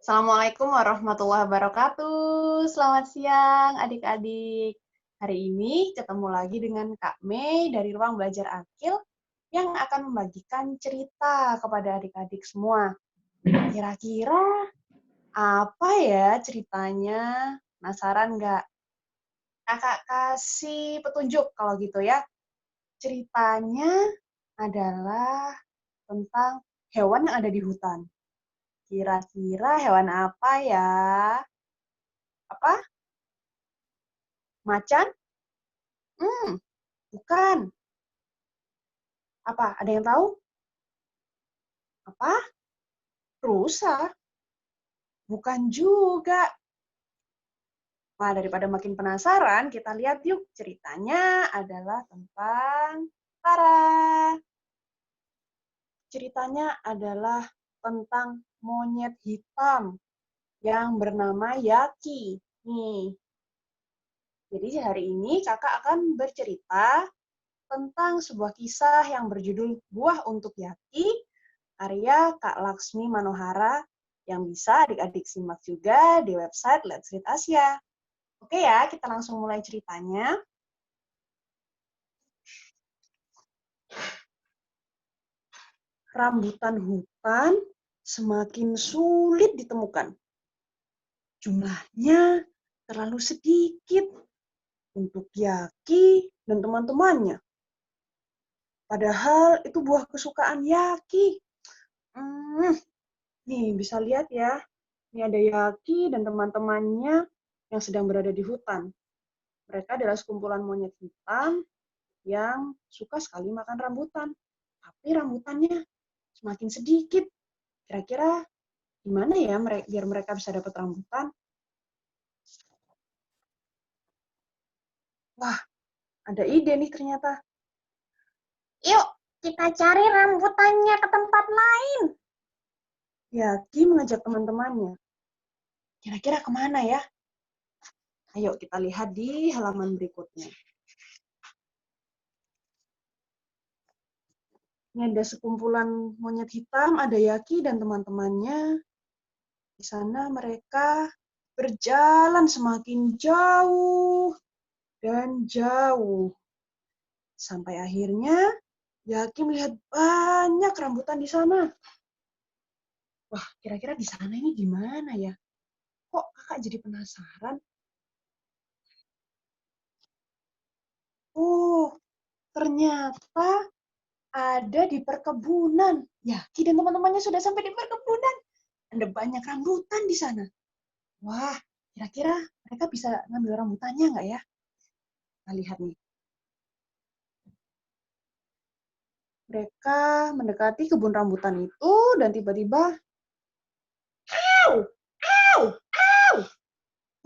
Assalamualaikum warahmatullahi wabarakatuh. Selamat siang adik-adik. Hari ini ketemu lagi dengan Kak Mei dari Ruang Belajar Akil yang akan membagikan cerita kepada adik-adik semua. Kira-kira apa ya ceritanya? Penasaran nggak? Kakak kasih petunjuk kalau gitu ya. Ceritanya adalah tentang hewan yang ada di hutan. Kira-kira hewan apa ya? Apa? Macan? Hmm, bukan. Apa? Ada yang tahu? Apa? Rusa? Bukan juga. Nah, daripada makin penasaran, kita lihat yuk. Ceritanya adalah tentang Tara. Ceritanya adalah tentang monyet hitam yang bernama Yaki. Nih, jadi hari ini kakak akan bercerita tentang sebuah kisah yang berjudul Buah untuk Yaki, karya Kak Laksmi Manohara, yang bisa adik-adik simak juga di website Let's Read Asia. Oke ya, kita langsung mulai ceritanya. Rambutan hutan semakin sulit ditemukan. Jumlahnya terlalu sedikit untuk Yaki dan teman-temannya. Padahal itu buah kesukaan Yaki. Nih, bisa lihat ya. Ini ada Yaki dan teman-temannya yang sedang berada di hutan. Mereka adalah sekumpulan monyet hitam yang suka sekali makan rambutan. Tapi rambutannya semakin sedikit. Kira-kira gimana ya biar mereka bisa dapat rambutan? Wah, ada ide nih ternyata. Yuk, kita cari rambutannya ke tempat lain. Yaki mengajak teman-temannya. Kira-kira kemana ya? Ayo kita lihat di halaman berikutnya. Ini ada sekumpulan monyet hitam, ada Yaki dan teman-temannya. Di sana mereka berjalan semakin jauh dan jauh. Sampai akhirnya Yaki melihat banyak rambutan di sana. Wah, kira-kira di sana ini gimana ya? Kok kakak jadi penasaran? Oh, ternyata ada di perkebunan. Yaki dan teman-temannya sudah sampai di perkebunan. Ada banyak rambutan di sana. Wah, kira-kira mereka bisa ngambil rambutannya nggak ya? Kita lihat nih. Mereka mendekati kebun rambutan itu dan tiba-tiba, au, au, au.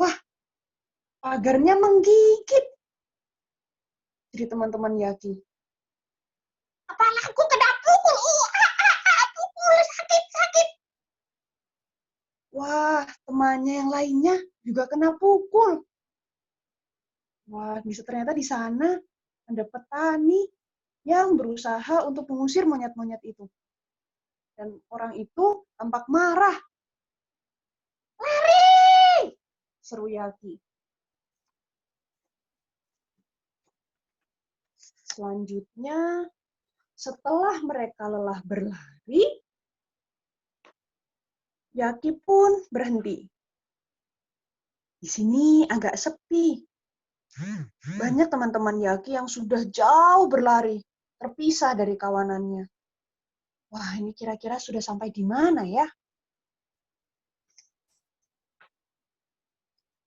Wah, pagarnya menggigit. Jadi teman-teman Yaki. Kepalaku kena pukul. Pukul, sakit, sakit. Wah, temannya yang lainnya juga kena pukul. Wah, bisa ternyata di sana ada petani yang berusaha untuk mengusir monyet-monyet itu. Dan orang itu tampak marah. Lari! Seru Yaki. Selanjutnya, setelah mereka lelah berlari, Yaki pun berhenti. Di sini agak sepi. Banyak teman-teman Yaki yang sudah jauh berlari, terpisah dari kawanannya. Wah, ini kira-kira sudah sampai di mana ya?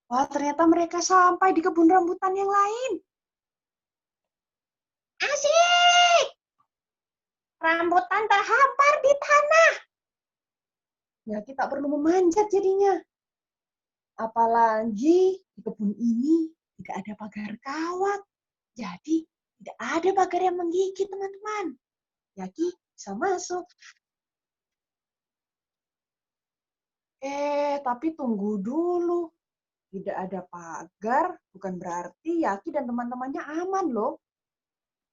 Wah, ternyata mereka sampai di kebun rambutan yang lain. Asik. Rambutan terhampar di tanah. Yaki tak perlu memanjat jadinya. Apalagi di kebun ini tidak ada pagar kawat. Jadi tidak ada pagar yang menggigit, teman-teman. Yaki bisa masuk. Tapi tunggu dulu. Tidak ada pagar, bukan berarti Yaki dan teman-temannya aman loh.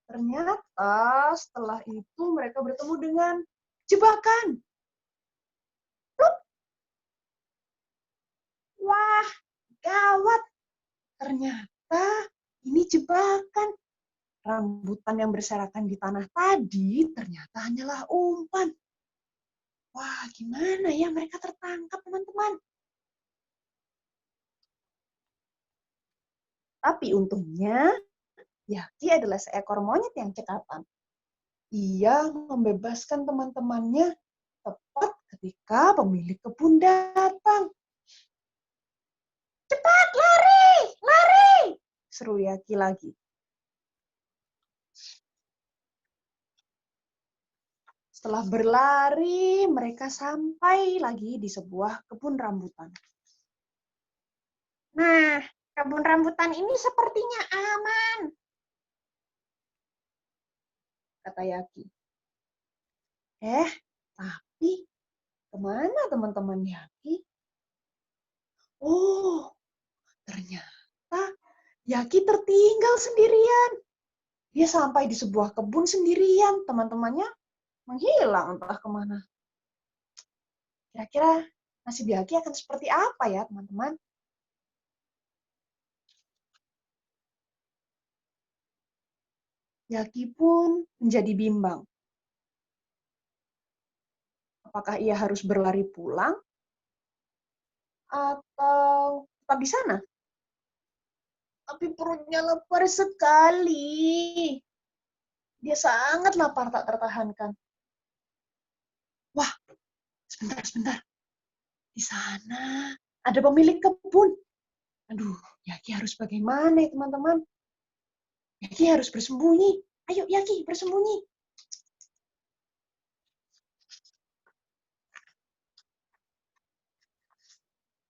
Ternyata setelah itu mereka bertemu dengan jebakan. ternyata ini jebakan. Rambutan yang berserakan di tanah tadi ternyata hanyalah umpan. Wah, gimana ya mereka tertangkap, teman-teman? Tapi untungnya, Yaki adalah seekor monyet yang cekatan. Ia membebaskan teman-temannya tepat ketika pemilik kebun datang. Cepat, lari! Lari! Seru Yaki lagi. Setelah berlari, mereka sampai lagi di sebuah kebun rambutan. Nah, kebun rambutan ini sepertinya aman. Kata Yaki. Tapi kemana teman-teman Yaki? Oh, ternyata Yaki tertinggal sendirian. Dia sampai di sebuah kebun sendirian. Teman-temannya menghilang entah kemana. Kira-kira nasib Yaki akan seperti apa ya, teman-teman? Yaki pun menjadi bimbang. Apakah ia harus berlari pulang? Atau tetap di sana? Tapi perutnya lapar sekali. Dia sangat lapar tak tertahankan. Wah, sebentar. Di sana ada pemilik kebun. Aduh, Yaki harus bagaimana ya teman-teman? Yaki harus bersembunyi. Ayo Yaki, bersembunyi.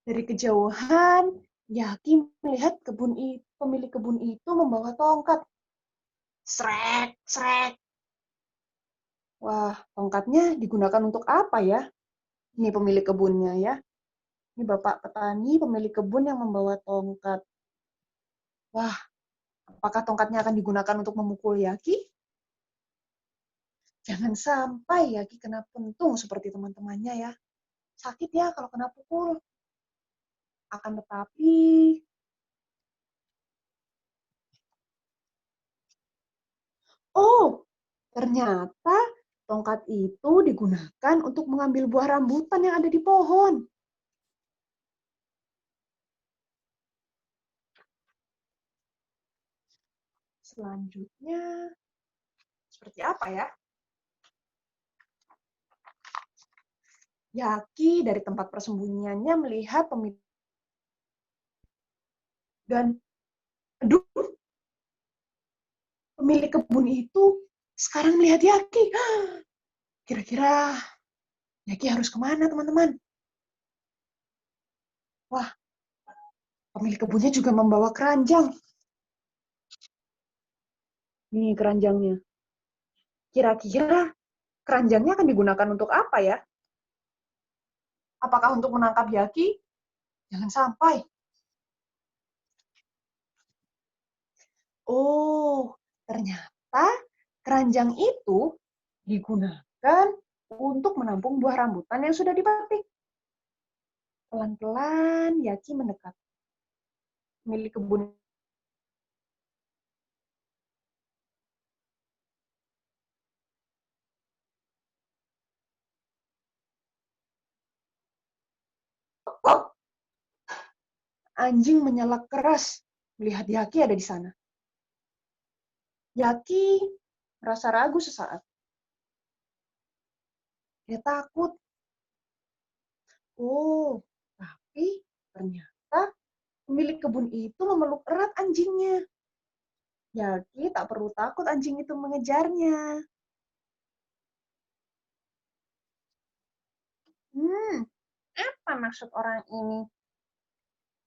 Dari kejauhan, Yaki melihat pemilik kebun itu membawa tongkat. Srek, srek. Wah, tongkatnya digunakan untuk apa ya? Ini pemilik kebunnya ya. Ini Bapak petani, pemilik kebun yang membawa tongkat. Wah, apakah tongkatnya akan digunakan untuk memukul Yaki? Jangan sampai Yaki kena pentung seperti teman-temannya ya. Sakit ya kalau kena pukul. Akan tetapi, oh, ternyata tongkat itu digunakan untuk mengambil buah rambutan yang ada di pohon. Selanjutnya, seperti apa ya? Yaki dari tempat persembunyiannya melihat pemilik dan aduh, pemilik kebun itu sekarang melihat Yaki. Kira-kira Yaki harus kemana, teman-teman? Wah, pemilik kebunnya juga membawa keranjang. Nih keranjangnya. Kira-kira keranjangnya akan digunakan untuk apa ya? Apakah untuk menangkap Yaki? Jangan sampai. Oh, ternyata keranjang itu digunakan untuk menampung buah rambutan yang sudah dipetik. Pelan-pelan Yaki mendekat. Milik kebun anjing menyalak keras melihat Yaki ada di sana. Yaki merasa ragu sesaat. Dia takut. Oh, tapi ternyata pemilik kebun itu memeluk erat anjingnya. Yaki tak perlu takut anjing itu mengejarnya. Apa maksud orang ini?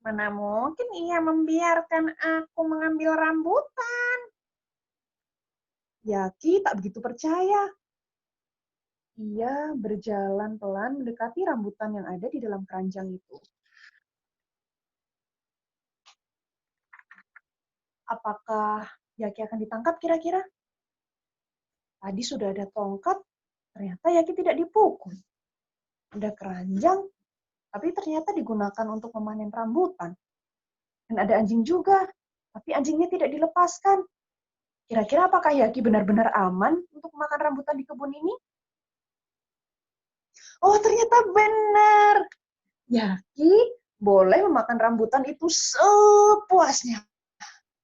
Mana mungkin ia membiarkan aku mengambil rambutan? Yaki tak begitu percaya. Ia berjalan pelan mendekati rambutan yang ada di dalam keranjang itu. Apakah Yaki akan ditangkap kira-kira? Tadi sudah ada tongkat, ternyata Yaki tidak dipukul. Ada keranjang, tapi ternyata digunakan untuk memanen rambutan. Dan ada anjing juga, tapi anjingnya tidak dilepaskan. Kira-kira apakah Yaki benar-benar aman untuk makan rambutan di kebun ini? Oh, ternyata benar. Yaki boleh memakan rambutan itu sepuasnya.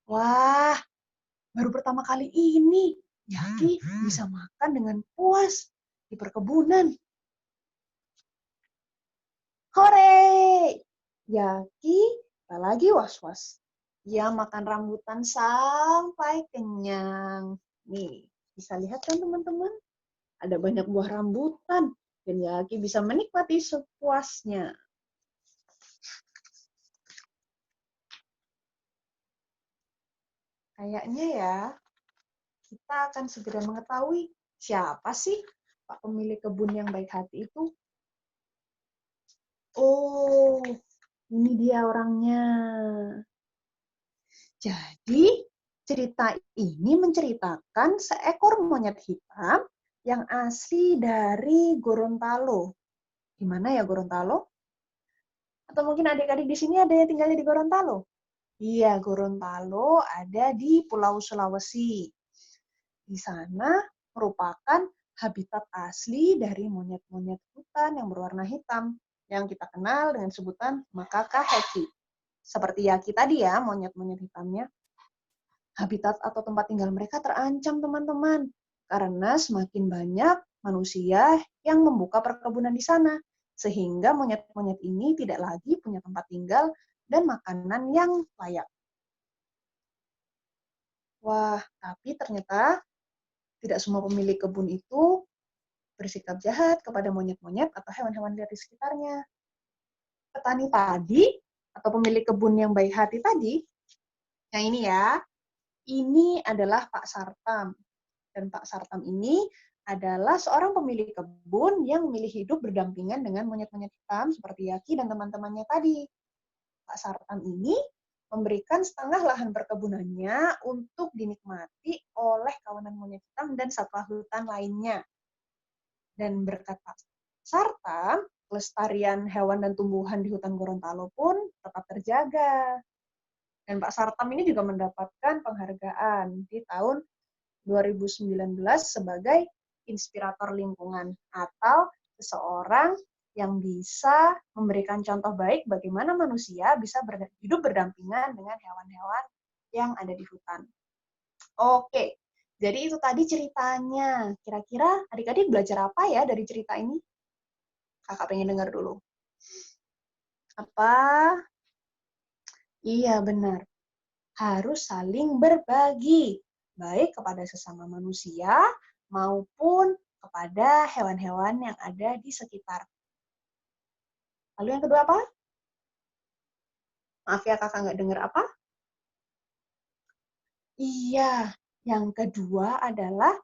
Wah, baru pertama kali ini Yaki bisa makan dengan puas di perkebunan. Hore! Yaki tak lagi was-was. Ia makan rambutan sampai kenyang. Nih, bisa lihat kan teman-teman? Ada banyak buah rambutan. Dan Yaki bisa menikmati sepuasnya. Kayaknya ya, kita akan segera mengetahui siapa sih Pak pemilik kebun yang baik hati itu. Oh, ini dia orangnya. Jadi, cerita ini menceritakan seekor monyet hitam yang asli dari Gorontalo. Di mana ya Gorontalo? Atau mungkin adik-adik di sini ada yang tinggalnya di Gorontalo? Iya, Gorontalo ada di Pulau Sulawesi. Di sana merupakan habitat asli dari monyet-monyet hutan yang berwarna hitam yang kita kenal dengan sebutan Macaca heki. Seperti Yaki tadi ya, monyet-monyet hitamnya. Habitat atau tempat tinggal mereka terancam, teman-teman, karena semakin banyak manusia yang membuka perkebunan di sana, sehingga monyet-monyet ini tidak lagi punya tempat tinggal dan makanan yang layak. Wah, tapi ternyata tidak semua pemilik kebun itu bersikap jahat kepada monyet-monyet atau hewan-hewan liar di sekitarnya. Petani tadi, atau pemilik kebun yang baik hati tadi, yang ini ya, ini adalah Pak Sartam. Dan Pak Sartam ini adalah seorang pemilik kebun yang memilih hidup berdampingan dengan monyet-monyet hitam seperti Yaki dan teman-temannya tadi. Pak Sartam ini memberikan setengah lahan perkebunannya untuk dinikmati oleh kawanan monyet hitam dan satwa hutan lainnya. Dan berkat Pak Sartam, kelestarian hewan dan tumbuhan di hutan Gorontalo pun tetap terjaga. Dan Pak Sartam ini juga mendapatkan penghargaan di tahun 2019 sebagai inspirator lingkungan atau seseorang yang bisa memberikan contoh baik bagaimana manusia bisa hidup berdampingan dengan hewan-hewan yang ada di hutan. Oke, jadi itu tadi ceritanya. Kira-kira adik-adik belajar apa ya dari cerita ini? Kakak pengen dengar dulu. Apa? Iya, benar. Harus saling berbagi, baik kepada sesama manusia maupun kepada hewan-hewan yang ada di sekitar. Lalu yang kedua apa? Maaf ya kakak nggak dengar apa? Iya, yang kedua adalah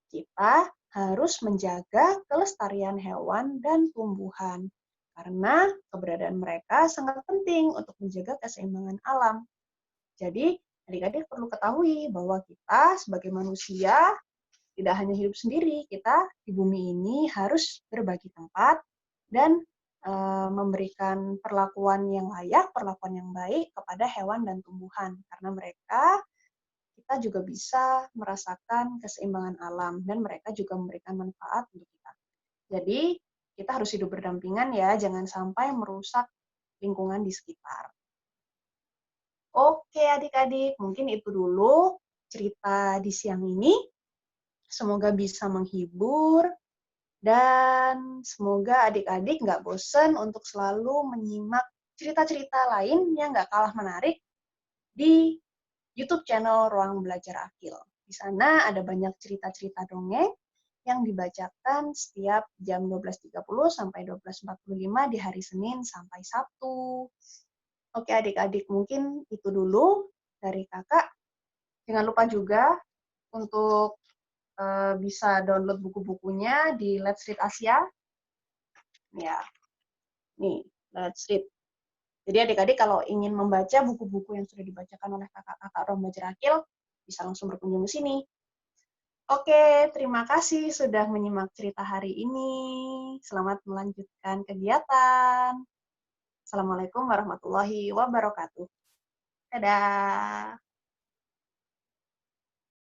kita harus menjaga kelestarian hewan dan tumbuhan. Karena keberadaan mereka sangat penting untuk menjaga keseimbangan alam. Jadi, adik-adik perlu ketahui bahwa kita sebagai manusia tidak hanya hidup sendiri, kita di bumi ini harus berbagi tempat dan memberikan perlakuan yang layak, perlakuan yang baik kepada hewan dan tumbuhan. Karena mereka, kita juga bisa merasakan keseimbangan alam dan mereka juga memberikan manfaat untuk kita. Jadi, kita harus hidup berdampingan ya, jangan sampai merusak lingkungan di sekitar. Oke adik-adik, mungkin itu dulu cerita di siang ini. Semoga bisa menghibur, dan semoga adik-adik nggak bosan untuk selalu menyimak cerita-cerita lain yang nggak kalah menarik di YouTube channel Ruang Belajar Akil. Di sana ada banyak cerita-cerita dongeng yang dibacakan setiap jam 12.30 sampai 12.45 di hari Senin sampai Sabtu. Oke adik-adik, mungkin itu dulu dari kakak. Jangan lupa juga untuk bisa download buku-bukunya di Let's Read Asia. Ya, nih, Let's Read. Jadi adik-adik kalau ingin membaca buku-buku yang sudah dibacakan oleh kakak-kakak Ruang Belajar Akil, bisa langsung berkunjung ke sini. Oke, terima kasih sudah menyimak cerita hari ini. Selamat melanjutkan kegiatan. Assalamualaikum warahmatullahi wabarakatuh. Dadah.